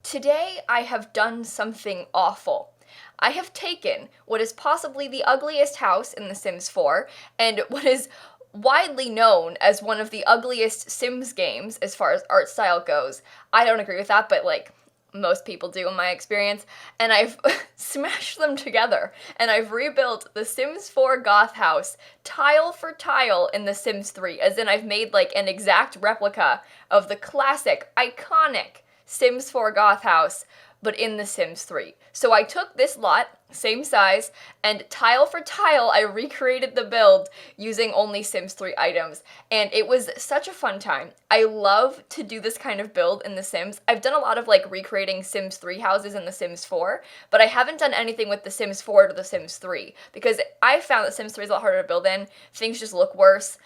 Today I have done something awful. I have taken what is possibly the ugliest house in The Sims 4 and what is widely known as one of the ugliest Sims games as far as art style goes. I don't agree with that, but like most people do in my experience, and I've smashed them together, and I've rebuilt the Sims 4 Goth house tile for tile in The Sims 3, as in I've made like an exact replica of the classic, iconic Sims 4 Goth house, but in The Sims 3. So I took this lot, same size, and tile for tile I recreated the build using only Sims 3 items, and it was such a fun time. I love to do this kind of build in The Sims. I've done a lot of like recreating Sims 3 houses in The Sims 4, but I haven't done anything with The Sims 4 to The Sims 3, because I found that Sims 3 is a lot harder to build in. Things just look worse.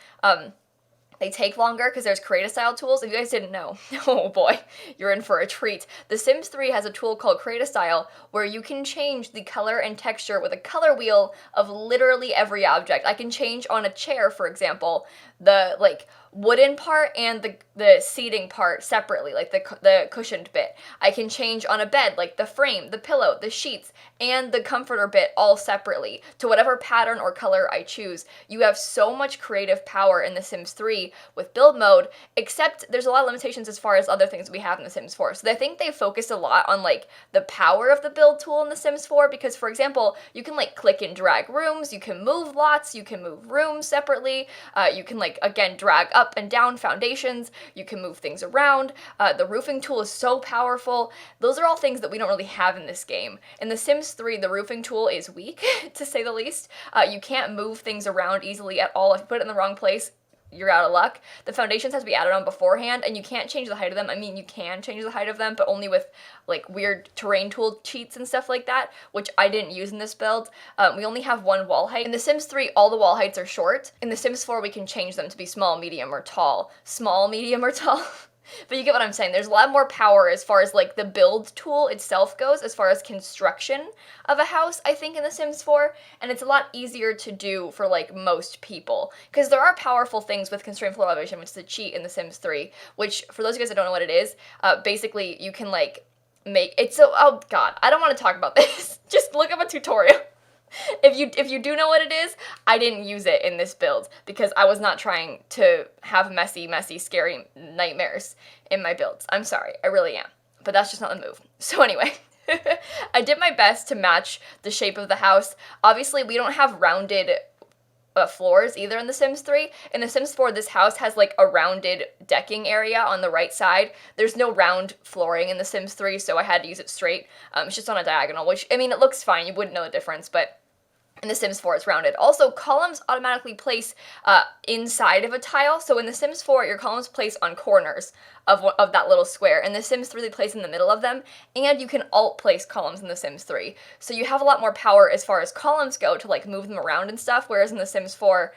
They take longer because there's create a style tools. If you guys didn't know, oh boy, you're in for a treat. The Sims 3 has a tool called create a style where you can change the color and texture with a color wheel of literally every object. I can change on a chair, for example, the like wooden part and the seating part separately, like the cushioned bit. I can change on a bed, like the frame, the pillow, the sheets, and the comforter bit all separately to whatever pattern or color I choose. You have so much creative power in The Sims 3 with build mode, except there's a lot of limitations as far as other things we have in The Sims 4. So I think they focus a lot on like the power of the build tool in The Sims 4 because, for example, you can like click and drag rooms, you can move lots, you can move rooms separately, you can like, again, drag up and down foundations, you can move things around, the roofing tool is so powerful. Those are all things that we don't really have in this game. In The Sims 3, the roofing tool is weak, to say the least. You can't move things around easily at all. If you put it in the wrong place, you're out of luck. The foundations have to be added on beforehand, and you can't change the height of them. I mean, you can change the height of them, but only with like weird terrain tool cheats and stuff like that, which I didn't use in this build. We only have one wall height. In The Sims 3, all the wall heights are short. In The Sims 4, we can change them to be small, medium, or tall. Small, medium, or tall. But you get what I'm saying. There's a lot more power as far as like the build tool itself goes, as far as construction of a house, I think, in The Sims 4, and it's a lot easier to do for like most people. Because there are powerful things with constrained floor elevation, which is a cheat in The Sims 3, which, for those of you guys that don't know what it is, basically you can like make it so, oh god, I don't want to talk about this. Just look up a tutorial. If you do know what it is, I didn't use it in this build because I was not trying to have messy, scary nightmares in my builds. I'm sorry, I really am. But that's just not the move. So anyway, I did my best to match the shape of the house. Obviously, we don't have rounded floors either in The Sims 3. In The Sims 4, this house has like a rounded decking area on the right side. There's no round flooring in The Sims 3, so I had to use it straight. It's just on a diagonal, which, I mean, it looks fine. You wouldn't know the difference, but in The Sims 4, it's rounded. Also, columns automatically place inside of a tile. So in The Sims 4, your columns place on corners of that little square. In The Sims 3, they place in the middle of them, and you can alt place columns in The Sims 3. So you have a lot more power as far as columns go to like move them around and stuff, whereas in The Sims 4,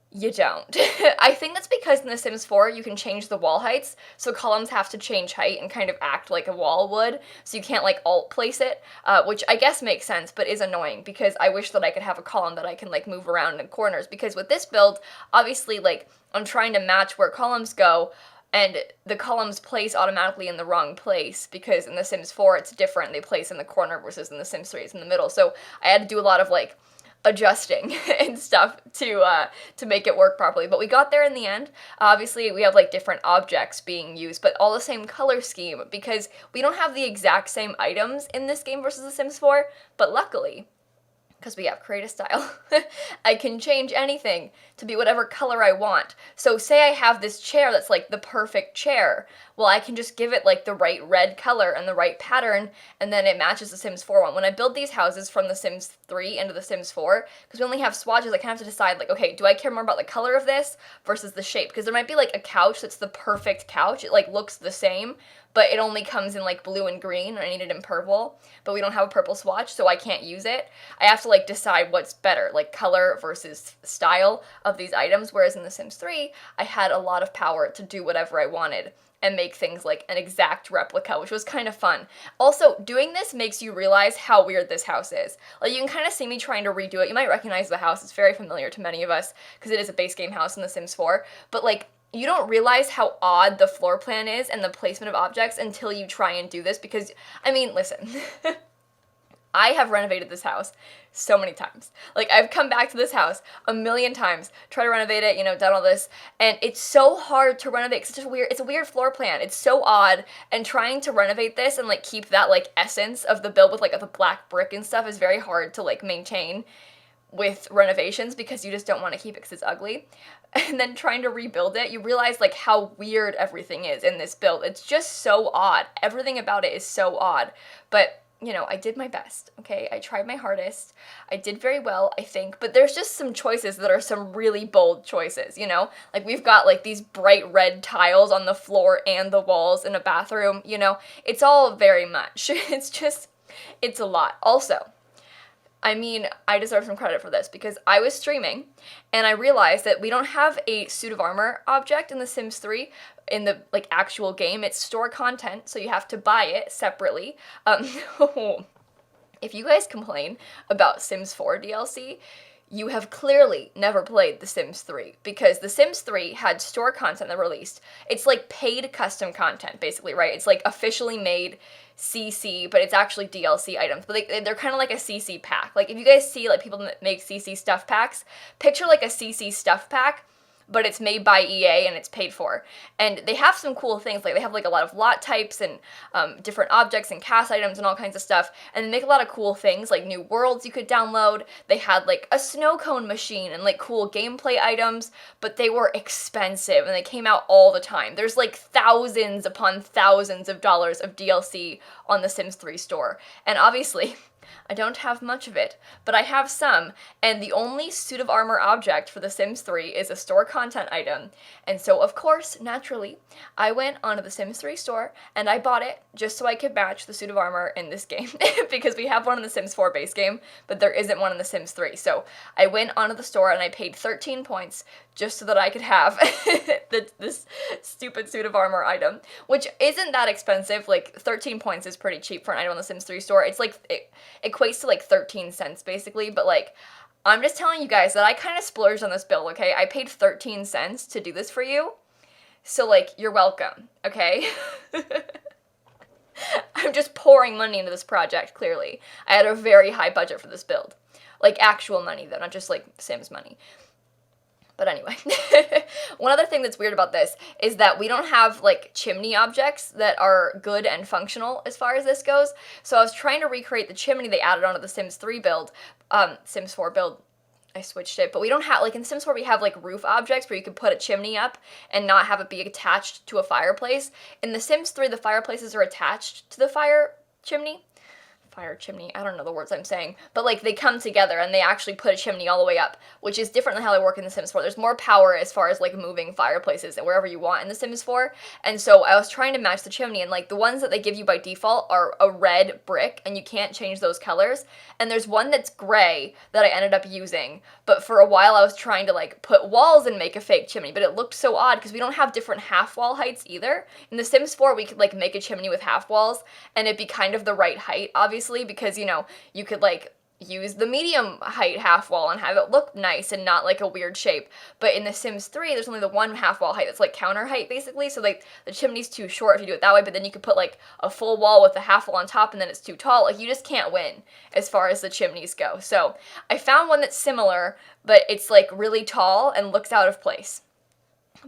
you don't. I think that's because in The Sims 4, you can change the wall heights, so columns have to change height and kind of act like a wall would, so you can't, like, alt place it, which I guess makes sense, but is annoying, because I wish that I could have a column that I can, like, move around in corners, because with this build, obviously, like, I'm trying to match where columns go, and the columns place automatically in the wrong place, because in The Sims 4, it's different. They place in the corner versus in The Sims 3, it's in the middle, so I had to do a lot of, like, adjusting and stuff to make it work properly, but we got there in the end. Obviously, we have like different objects being used, but all the same color scheme, because we don't have the exact same items in this game versus The Sims 4, but luckily, because we have create a style, I can change anything to be whatever color I want. So say I have this chair that's like the perfect chair, well, I can just give it like the right red color and the right pattern, and then it matches the Sims 4 one. When I build these houses from the Sims 3 into the Sims 4, because we only have swatches, I kind of have to decide like, okay, do I care more about the color of this versus the shape? Because there might be like a couch that's the perfect couch, it like looks the same, but it only comes in like blue and green, and I need it in purple, but we don't have a purple swatch, so I can't use it. I have to like decide what's better, like color versus style of these items, whereas in The Sims 3, I had a lot of power to do whatever I wanted and make things like an exact replica, which was kind of fun. Also, doing this makes you realize how weird this house is. Like, you can kind of see me trying to redo it. You might recognize the house. It's very familiar to many of us, because it is a base game house in The Sims 4, but like, you don't realize how odd the floor plan is and the placement of objects until you try and do this, because, I mean, listen, I have renovated this house so many times. Like, I've come back to this house a million times, tried to renovate it, done all this, and it's so hard to renovate. It's a weird floor plan. It's so odd, and trying to renovate this and, like, keep that, like, essence of the build with, like, the black brick and stuff is very hard to, like, maintain with renovations, because you just don't want to keep it because it's ugly. And then trying to rebuild it, you realize, like, how weird everything is in this build. It's just so odd. Everything about it is so odd. But I did my best, okay? I tried my hardest. I did very well, I think. But there's just some choices that are some really bold choices, Like, we've got, like, these bright red tiles on the floor and the walls in a bathroom, It's all very much. It's a lot. Also, I mean, I deserve some credit for this, because I was streaming, and I realized that we don't have a suit of armor object in The Sims 3 in the, like, actual game. It's store content, so you have to buy it separately. If you guys complain about Sims 4 DLC, you have clearly never played The Sims 3, because The Sims 3 had store content that released. It's like paid custom content, basically, right? It's like officially made CC, but it's actually DLC items. But they're kind of like a CC pack. Like, if you guys see, like, people that make CC stuff packs, picture, like, a CC stuff pack, but it's made by EA and it's paid for. And they have some cool things, like they have, like, a lot of lot types and different objects and cast items and all kinds of stuff, and they make a lot of cool things, like new worlds you could download. They had, like, a snow cone machine and, like, cool gameplay items, but they were expensive and they came out all the time. There's, like, thousands upon thousands of dollars of DLC on the Sims 3 store, and obviously I don't have much of it, but I have some, and the only suit of armor object for The Sims 3 is a store content item. And so, of course, naturally, I went onto The Sims 3 store and I bought it just so I could match the suit of armor in this game, because we have one in The Sims 4 base game, but there isn't one in The Sims 3. So I went onto the store and I paid 13 points just so that I could have this stupid suit of armor item, which isn't that expensive. Like, 13 points is pretty cheap for an item on the Sims 3 store. It's like, it equates to like 13 cents basically, but like, I'm just telling you guys that I kind of splurged on this build, okay? I paid 13 cents to do this for you, so like, you're welcome, okay? I'm just pouring money into this project, clearly. I had a very high budget for this build. Like, actual money though, not just like Sims money. But anyway, one other thing that's weird about this is that we don't have, like, chimney objects that are good and functional as far as this goes. So I was trying to recreate the chimney they added onto the Sims 3 build, Sims 4 build. I switched it, but we don't have, like, in Sims 4 we have, like, roof objects where you can put a chimney up and not have it be attached to a fireplace. In the Sims 3, the fireplaces are attached to the fire chimney, I don't know the words I'm saying, but like, they come together and they actually put a chimney all the way up, which is different than how they work in The Sims 4. There's more power as far as like moving fireplaces and wherever you want in The Sims 4, and so I was trying to match the chimney, and like, the ones that they give you by default are a red brick and you can't change those colors, and there's one that's gray that I ended up using, but for a while I was trying to like put walls and make a fake chimney, but it looked so odd because we don't have different half wall heights either. In The Sims 4 we could like make a chimney with half walls and it'd be kind of the right height, obviously, because, you could like use the medium height half wall and have it look nice and not like a weird shape. But in The Sims 3, there's only the one half wall height that's like counter height basically, so like, the chimney's too short if you do it that way, but then you could put like a full wall with the half wall on top and then it's too tall. Like, you just can't win as far as the chimneys go. So I found one that's similar, but it's like really tall and looks out of place.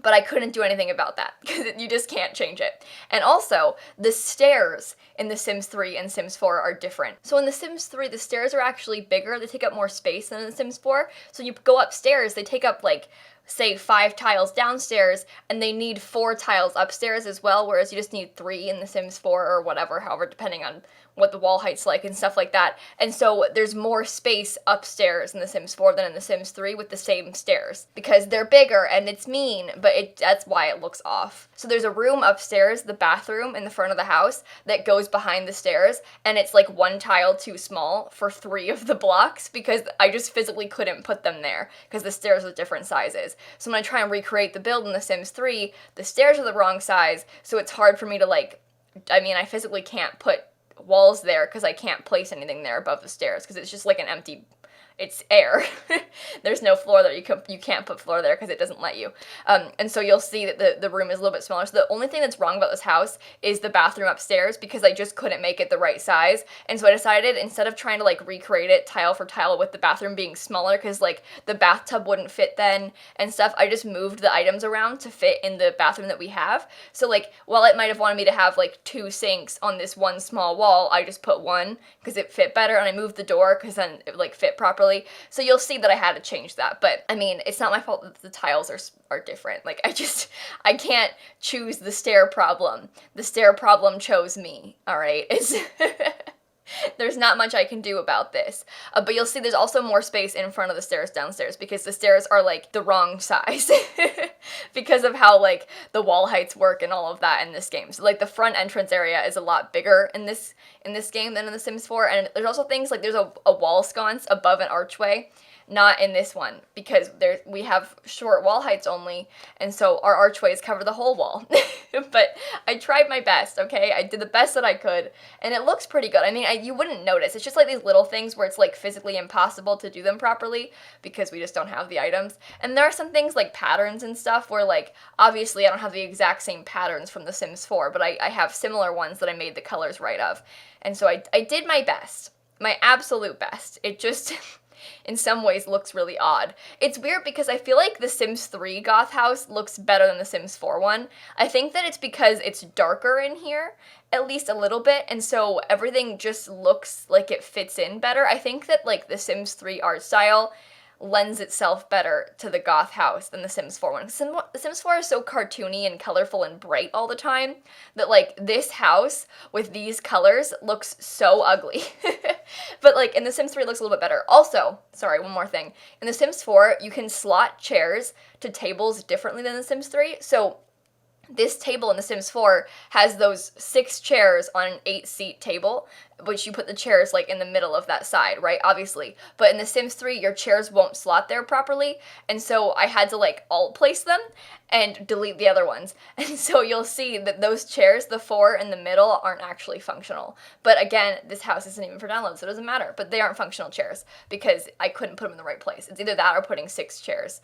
But I couldn't do anything about that because you just can't change it. And also, the stairs in The Sims 3 and Sims 4 are different. So in The Sims 3, the stairs are actually bigger. They take up more space than in The Sims 4. So you go upstairs, they take up like, say, 5 tiles downstairs, and they need 4 tiles upstairs as well, whereas you just need 3 in The Sims 4 or whatever, however, depending on what the wall height's like and stuff like that. And so there's more space upstairs in The Sims 4 than in The Sims 3 with the same stairs, because they're bigger and it's mean, but that's why it looks off. So there's a room upstairs, the bathroom in the front of the house, that goes behind the stairs, and it's like 1 tile too small for 3 of the blocks because I just physically couldn't put them there because the stairs are different sizes. So when I try and recreate the build in The Sims 3, the stairs are the wrong size, so it's hard for me to like, I physically can't put walls there because I can't place anything there above the stairs because it's just like an empty it's air. There's no floor there. You can't put floor there because it doesn't let you. And so you'll see that the room is a little bit smaller. So the only thing that's wrong about this house is the bathroom upstairs, because I just couldn't make it the right size. And so I decided, instead of trying to like recreate it tile for tile with the bathroom being smaller, because like the bathtub wouldn't fit then and stuff, I just moved the items around to fit in the bathroom that we have. So like, while it might have wanted me to have like 2 sinks on this one small wall, I just put one because it fit better, and I moved the door because then it like fit properly. So you'll see that I had to change that. But I mean, it's not my fault that the tiles are different. Like, I can't choose the stair problem. The stair problem chose me, all right? It's there's not much I can do about this. But you'll see there's also more space in front of the stairs downstairs, because the stairs are like the wrong size because of how like the wall heights work and all of that in this game. So like the front entrance area is a lot bigger in this game than in The Sims 4. And there's also things like there's a wall sconce above an archway. Not in this one, because we have short wall heights only, and so our archways cover the whole wall. But I tried my best, okay? I did the best that I could, and it looks pretty good. I mean, you wouldn't notice. It's just like these little things where it's like physically impossible to do them properly because we just don't have the items. And there are some things like patterns and stuff where like, obviously I don't have the exact same patterns from The Sims 4, but I have similar ones that I made the colors right of. And so I did my best, my absolute best. It just in some ways looks really odd. It's weird because I feel like the Sims 3 Goth house looks better than the Sims 4 one. I think that it's because it's darker in here, at least a little bit, and so everything just looks like it fits in better. I think that like the Sims 3 art style lends itself better to the Goth house than the Sims 4 one. The Sims 4 is so cartoony and colorful and bright all the time that like this house with these colors looks so ugly. But like in the Sims 3 it looks a little bit better. Also, sorry, one more thing. In the Sims 4, you can slot chairs to tables differently than the Sims 3. So this table in The Sims 4 has those 6 chairs on an 8-seat table, which you put the chairs like in the middle of that side, right? Obviously. But in The Sims 3, your chairs won't slot there properly, and so I had to like alt place them and delete the other ones. And so you'll see that those chairs, the 4 in the middle, aren't actually functional. But again, this house isn't even for download, so it doesn't matter. But they aren't functional chairs because I couldn't put them in the right place. It's either that or putting 6 chairs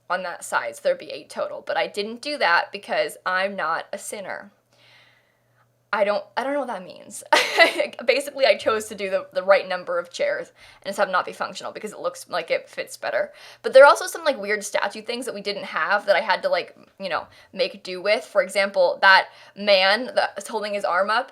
on that side, so there'd be 8 total. But I didn't do that because I'm not a sinner. I don't know what that means. Basically, I chose to do the right number of chairs and just have not be functional because it looks like it fits better. But there are also some like weird statue things that we didn't have that I had to like, you know, make do with. For example, that man that's holding his arm up,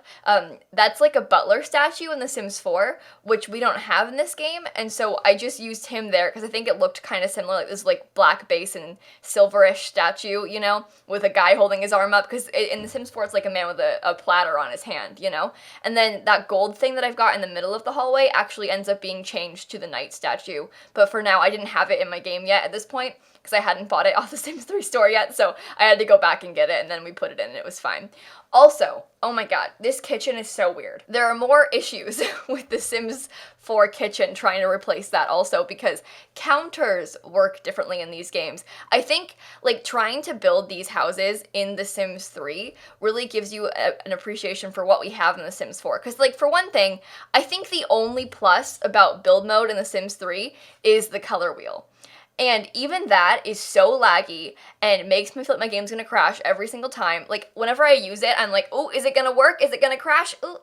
that's like a butler statue in The Sims 4, which we don't have in this game. And so I just used him there because I think it looked kind of similar, like this like black base and silverish statue, you know, with a guy holding his arm up. Because in The Sims 4, it's like a man with a platter on his hand, you know? And then that gold thing that I've got in the middle of the hallway actually ends up being changed to the knight statue. But for now, I didn't have it in my game yet at this point because I hadn't bought it off the Sims 3 store yet, so I had to go back and get it, and then we put it in and it was fine. Also, oh my god, this kitchen is so weird. There are more issues with the Sims 4 kitchen trying to replace that also because counters work differently in these games. I think like trying to build these houses in The Sims 3 really gives you an appreciation for what we have in The Sims 4. Because like for one thing, I think the only plus about build mode in The Sims 3 is the color wheel. And even that is so laggy and makes me feel like my game's gonna crash every single time. Like, whenever I use it, I'm like, oh, is it gonna work? Is it gonna crash? Ooh,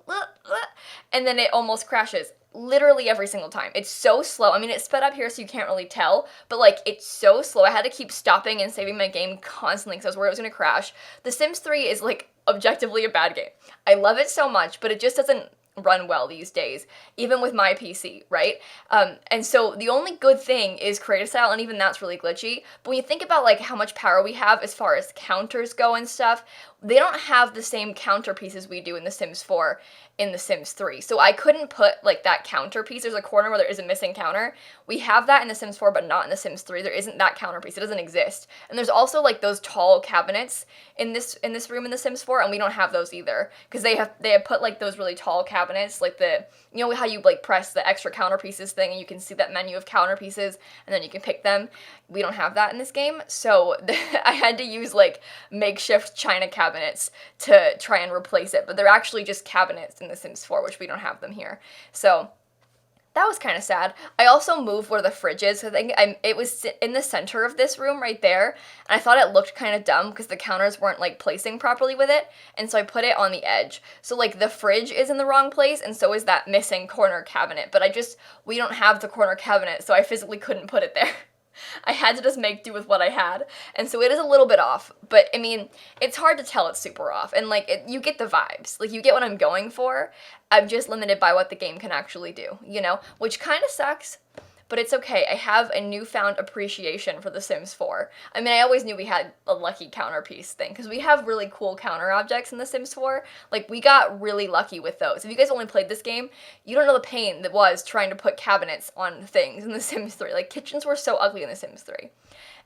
and then it almost crashes. Literally every single time. It's so slow. I mean, it's sped up here so you can't really tell, but like, it's so slow. I had to keep stopping and saving my game constantly because I was worried it was gonna crash. The Sims 3 is like, objectively a bad game. I love it so much, but it just doesn't run well these days, even with my PC, right? And so the only good thing is creative style, and even that's really glitchy. But when you think about like how much power we have as far as counters go and stuff, they don't have the same counter pieces we do in The Sims 4 in The Sims 3. So I couldn't put like that counter piece. There's a corner where there is a missing counter. We have that in The Sims 4, but not in The Sims 3. There isn't that counter piece. It doesn't exist. And there's also like those tall cabinets in this room in The Sims 4, and we don't have those either because they have put like those really tall cabinets, like the, you know how you like press the extra counter pieces thing and you can see that menu of counter pieces and then you can pick them. We don't have that in this game, so I had to use like makeshift china cabinets to try and replace it, but they're actually just cabinets in The Sims 4, which we don't have them here. So That was kind of sad. I also moved where the fridge is. I think it was in the center of this room right there, and I thought it looked kind of dumb because the counters weren't like placing properly with it, and so I put it on the edge. So like the fridge is in the wrong place, and so is that missing corner cabinet. But we don't have the corner cabinet, so I physically couldn't put it there. I had to just make do with what I had, and so it is a little bit off, but I mean, it's hard to tell it's super off, and like, you get the vibes, like, you get what I'm going for. I'm just limited by what the game can actually do, you know, which kind of sucks, but it's okay. I have a newfound appreciation for The Sims 4. I mean, I always knew we had a lucky counterpiece thing, because we have really cool counter objects in The Sims 4. Like, we got really lucky with those. If you guys only played this game, you don't know the pain that was trying to put cabinets on things in The Sims 3. Like, kitchens were so ugly in The Sims 3.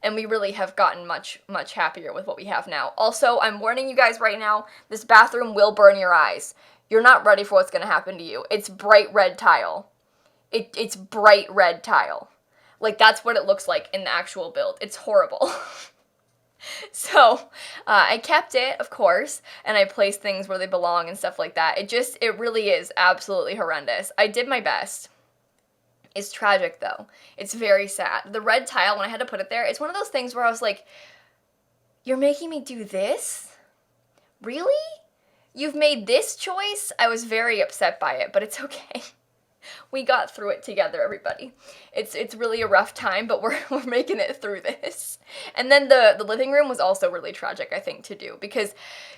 And we really have gotten much, much happier with what we have now. Also, I'm warning you guys right now, this bathroom will burn your eyes. You're not ready for what's going to happen to you. It's bright red tile. It's bright red tile. Like, that's what it looks like in the actual build. It's horrible. So, I kept it, of course, and I placed things where they belong and stuff like that. It really is absolutely horrendous. I did my best. It's tragic, though. It's very sad. The red tile, when I had to put it there, it's one of those things where I was like, you're making me do this? Really? You've made this choice? I was very upset by it, but it's okay. We got through it together, everybody. It's really a rough time, but we're making it through this. And then the living room was also really tragic, I think, to do, because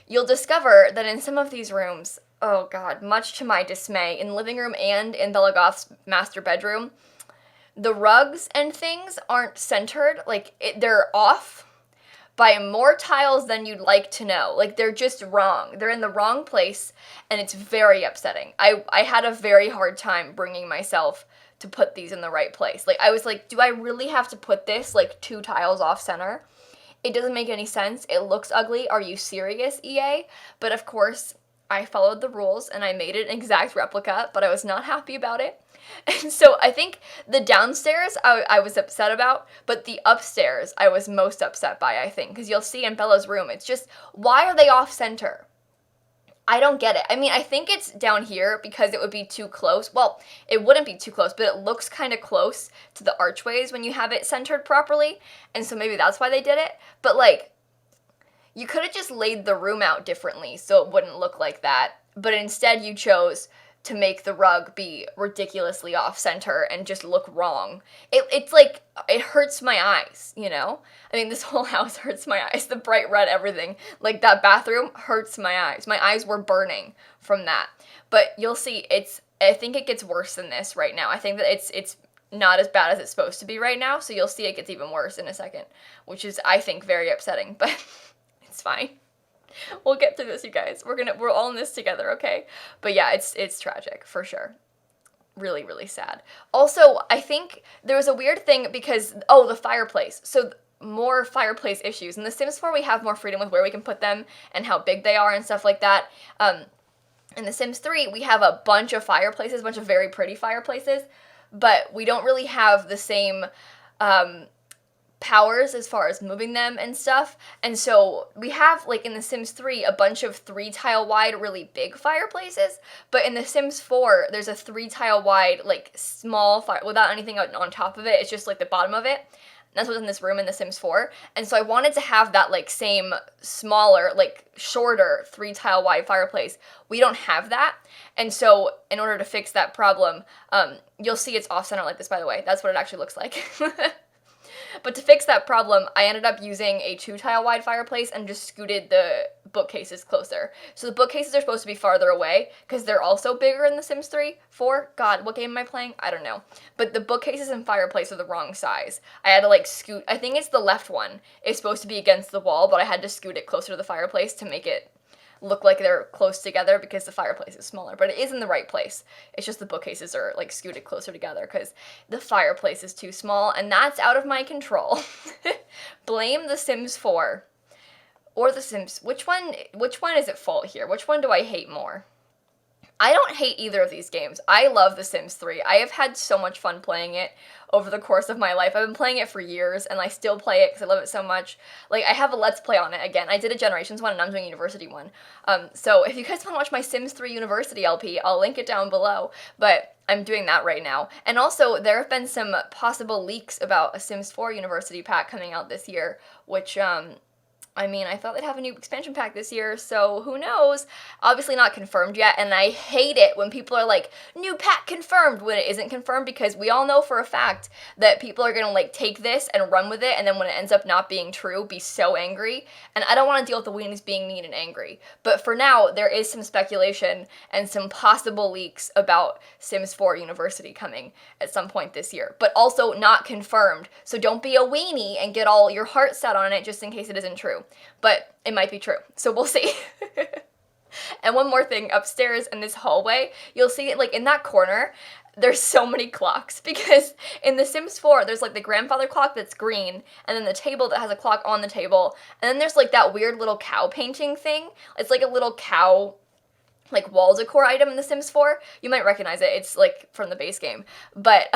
you'll discover that in some of these rooms, oh god, much to my dismay, in the living room and in Bella Goth's master bedroom, the rugs and things aren't centered. Like, they're off by more tiles than you'd like to know. Like, they're just wrong. They're in the wrong place, and it's very upsetting. I had a very hard time bringing myself to put these in the right place. Like, I was like, do I really have to put this, like, 2 tiles off center? It doesn't make any sense. It looks ugly. Are you serious, EA? But of course, I followed the rules, and I made it an exact replica, but I was not happy about it. And so I think the downstairs I was upset about, but the upstairs I was most upset by, I think. Because you'll see in Bella's room, it's just, why are they off-center? I don't get it. I mean, I think it's down here because it would be too close. Well, it wouldn't be too close, but it looks kind of close to the archways when you have it centered properly. And so maybe that's why they did it. But, like, you could have just laid the room out differently so it wouldn't look like that. But instead you chose to make the rug be ridiculously off-center and just look wrong. It's like, it hurts my eyes, you know? I mean, this whole house hurts my eyes. The bright red everything. Like, that bathroom hurts my eyes. My eyes were burning from that. But you'll see, I think it gets worse than this right now. I think that it's not as bad as it's supposed to be right now, so you'll see it gets even worse in a second, which is, I think, very upsetting, but it's fine. We'll get through this, you guys. We're all in this together, okay? But yeah, it's tragic, for sure. Really, really sad. Also, I think there was a weird thing because, the fireplace. So, more fireplace issues. In The Sims 4, we have more freedom with where we can put them and how big they are and stuff like that. In The Sims 3, we have a bunch of fireplaces, a bunch of very pretty fireplaces, but we don't really have the same, powers as far as moving them and stuff. And so we have, like, in The Sims 3, a bunch of 3 tile wide really big fireplaces, but in The Sims 4 there's a 3 tile wide, like, small fire without anything on top of it. It's just like the bottom of it. And that's what's in this room in The Sims 4. And so I wanted to have that, like, same smaller, like, shorter 3 tile wide fireplace. We don't have that. And so in order to fix that problem, you'll see it's off center like this, by the way. That's what it actually looks like. But to fix that problem, I ended up using a 2 tile wide fireplace and just scooted the bookcases closer. So the bookcases are supposed to be farther away because they're also bigger in The Sims 3, 4. God, what game am I playing? I don't know. But the bookcases and fireplace are the wrong size. I had to, like, scoot. I think it's the left one. It's supposed to be against the wall, but I had to scoot it closer to the fireplace to make it look like they're close together because the fireplace is smaller, but it is in the right place. It's just the bookcases are, like, scooted closer together because the fireplace is too small, and that's out of my control. Blame The Sims 4 or The Sims. Which one is at fault here? Which one do I hate more? I don't hate either of these games. I love The Sims 3. I have had so much fun playing it over the course of my life. I've been playing it for years, and I still play it because I love it so much. Like, I have a Let's Play on it again. I did a Generations one, and I'm doing a University one. So if you guys want to watch my Sims 3 University LP, I'll link it down below. But I'm doing that right now. And also, there have been some possible leaks about a Sims 4 University pack coming out this year, which, I mean, I thought they'd have a new expansion pack this year, so who knows? Obviously not confirmed yet, and I hate it when people are like, new pack confirmed, when it isn't confirmed, because we all know for a fact that people are gonna, like, take this and run with it, and then when it ends up not being true, be so angry, and I don't want to deal with the weenies being mean and angry. But for now, there is some speculation and some possible leaks about Sims 4 University coming at some point this year, but also not confirmed, so don't be a weenie and get all your heart set on it just in case it isn't true. But it might be true, so we'll see. And one more thing, upstairs in this hallway, you'll see, like, in that corner, there's so many clocks, because in The Sims 4, there's, like, the grandfather clock that's green, and then the table that has a clock on the table, and then there's, like, that weird little cow painting thing. It's like a little cow, like, wall decor item in The Sims 4. You might recognize it. It's, like, from the base game. But,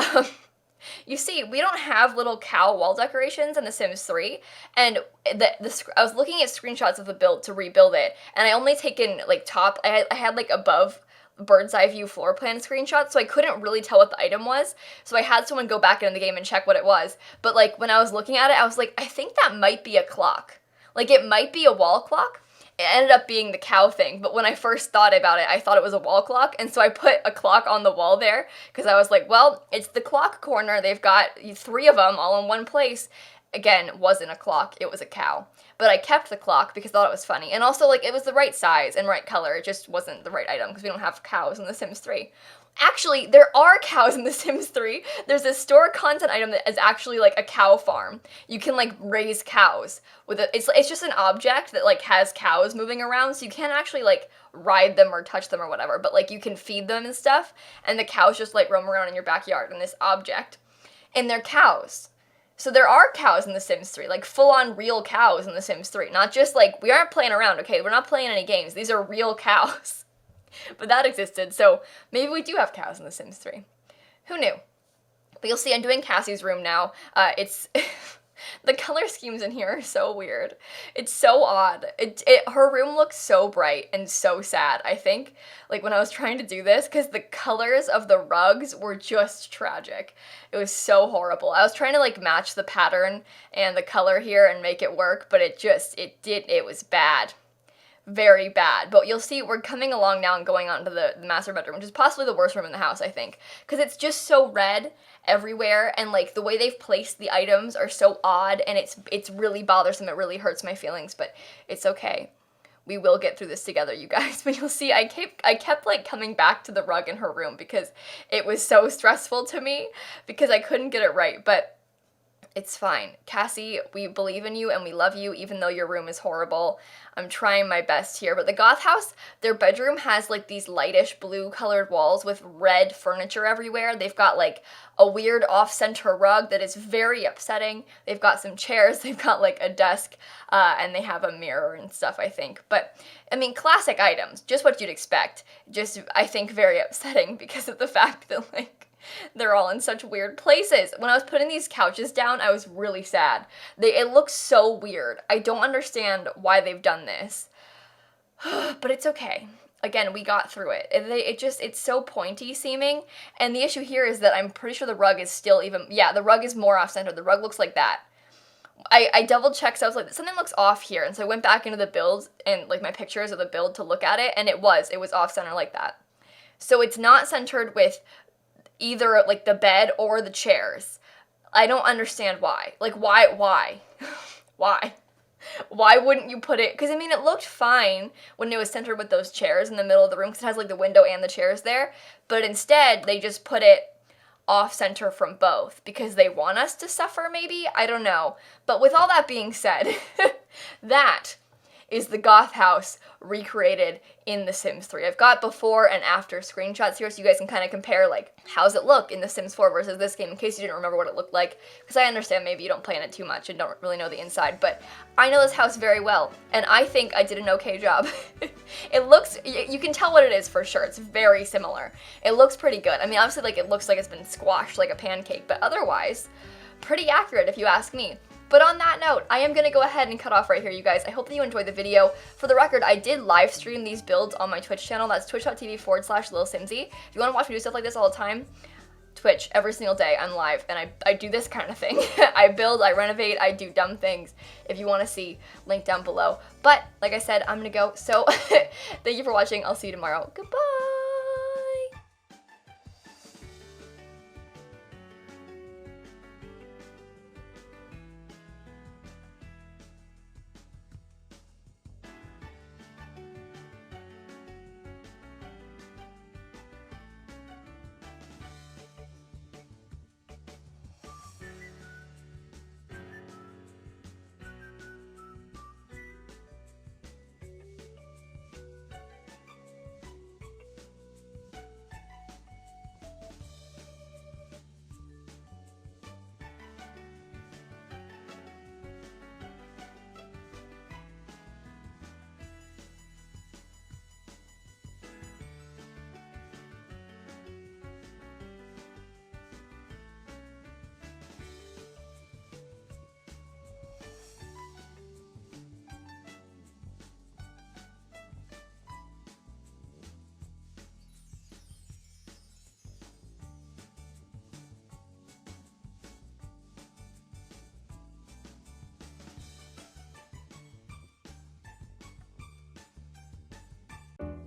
you see, we don't have little cow wall decorations in The Sims 3, and I was looking at screenshots of the build to rebuild it, and I only taken, like, I had like, above bird's eye view floor plan screenshots, so I couldn't really tell what the item was, so I had someone go back into the game and check what it was, but, like, when I was looking at it, I was like, I think that might be a clock. Like, it might be a wall clock. It ended up being the cow thing, but when I first thought about it, I thought it was a wall clock, and so I put a clock on the wall there, because I was like, well, it's the clock corner, they've got 3 of them all in one place. Again, it wasn't a clock, it was a cow. But I kept the clock because I thought it was funny, and also, like, it was the right size and right color, it just wasn't the right item, because we don't have cows in The Sims 3. Actually, there are cows in The Sims 3. There's a store content item that is actually, like, a cow farm. You can, like, raise cows with it. It's just an object that, like, has cows moving around, so you can't actually, like, ride them or touch them or whatever, but, like, you can feed them and stuff, and the cows just, like, roam around in your backyard in this object. And they're cows. So there are cows in The Sims 3, like, full-on real cows in The Sims 3. Not just, like, we aren't playing around, okay? We're not playing any games. These are real cows. But that existed, so maybe we do have cows in The Sims 3. Who knew? But you'll see I'm doing Cassie's room now. It's... the color schemes in here are so weird. It's so odd. Her room looks so bright and so sad, I think, like, when I was trying to do this, because the colors of the rugs were just tragic. It was so horrible. I was trying to, like, match the pattern and the color here and make it work, but it was bad. Very bad. But you'll see we're coming along now and going on to the master bedroom, which is possibly the worst room in the house, I think. Because it's just so red everywhere, and, like, the way they've placed the items are so odd, and it's really bothersome. It really hurts my feelings, but it's okay. We will get through this together, you guys. But you'll see I kept like, coming back to the rug in her room because it was so stressful to me because I couldn't get it right, but it's fine. Cassie, we believe in you and we love you even though your room is horrible. I'm trying my best here. But the Goth house, their bedroom has like these lightish blue colored walls with red furniture everywhere. They've got like a weird off-center rug that is very upsetting. They've got some chairs, they've got like a desk, and they have a mirror and stuff, I think. But, I mean, classic items, just what you'd expect. Just, I think, very upsetting because of the fact that, like, they're all in such weird places. When I was putting these couches down, I was really sad. It looks so weird. I don't understand why they've done this. But it's okay. Again, we got through it. It's so pointy seeming. And the issue here is that I'm pretty sure the rug is still even... Yeah, the rug is more off-center. The rug looks like that. I double-checked, so I was like, something looks off here. And so I went back into the build and, like, my pictures of the build to look at it. And it was off-center like that. So it's not centered with either, like, the bed or the chairs. I don't understand why. Like, why? Why? Why wouldn't you put it... Because, I mean, it looked fine when it was centered with those chairs in the middle of the room, because it has, like, the window and the chairs there. But instead, they just put it off-center from both, because they want us to suffer, maybe? I don't know. But with all that being said, that is the Goth house recreated in The Sims 3. I've got before and after screenshots here so you guys can kind of compare, like, how's it look in The Sims 4 versus this game, in case you didn't remember what it looked like, because I understand maybe you don't play in it too much and don't really know the inside, but I know this house very well, and I think I did an okay job. It looks, you can tell what it is for sure, it's very similar. It looks pretty good. I mean, obviously, like, it looks like it's been squashed like a pancake, but otherwise, pretty accurate if you ask me. But on that note, I am going to go ahead and cut off right here, you guys. I hope that you enjoyed the video. For the record, I did live stream these builds on my Twitch channel. That's twitch.tv/lilsimsie. If you want to watch me do stuff like this all the time, Twitch, every single day, I'm live, and I do this kind of thing. I build, I renovate, I do dumb things. If you want to see, link down below. But, like I said, I'm going to go. So, thank you for watching. I'll see you tomorrow. Goodbye!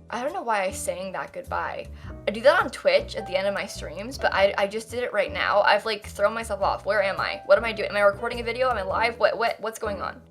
I don't know why I sang that goodbye. I do that on Twitch at the end of my streams, but I just did it right now. I've like thrown myself off. Where am I? What am I doing? Am I recording a video? Am I live? What's going on?